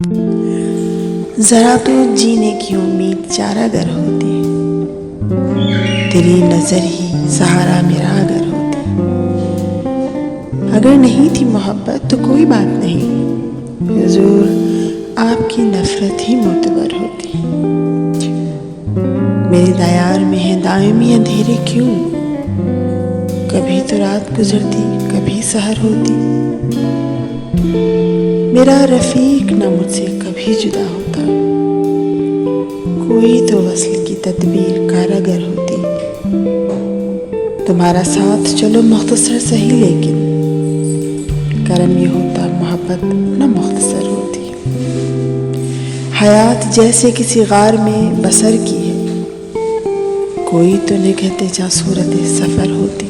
जरा तो जीने की उम्मीद चारागर होती, तेरी नजर ही सहारा मेरा अगर होती। अगर नहीं थी मोहब्बत तो कोई बात नहीं, हुजूर आपकी नफरत ही मोतबर होती। मेरे दयार में है दायमी अंधेरे क्यों, कभी तो रात गुजरती कभी सहर होती। मेरा रफीक न मुझसे कभी जुदा होता, कोई तो वस्ल की तदबीर कारागर होती। तुम्हारा साथ चलो मुख्तसर सही, लेकिन करम ये होता मोहब्बत न मुख्तसर होती। हयात जैसे किसी गार में बसर की है, कोई तो निगहते जा सूरत सफ़र होती।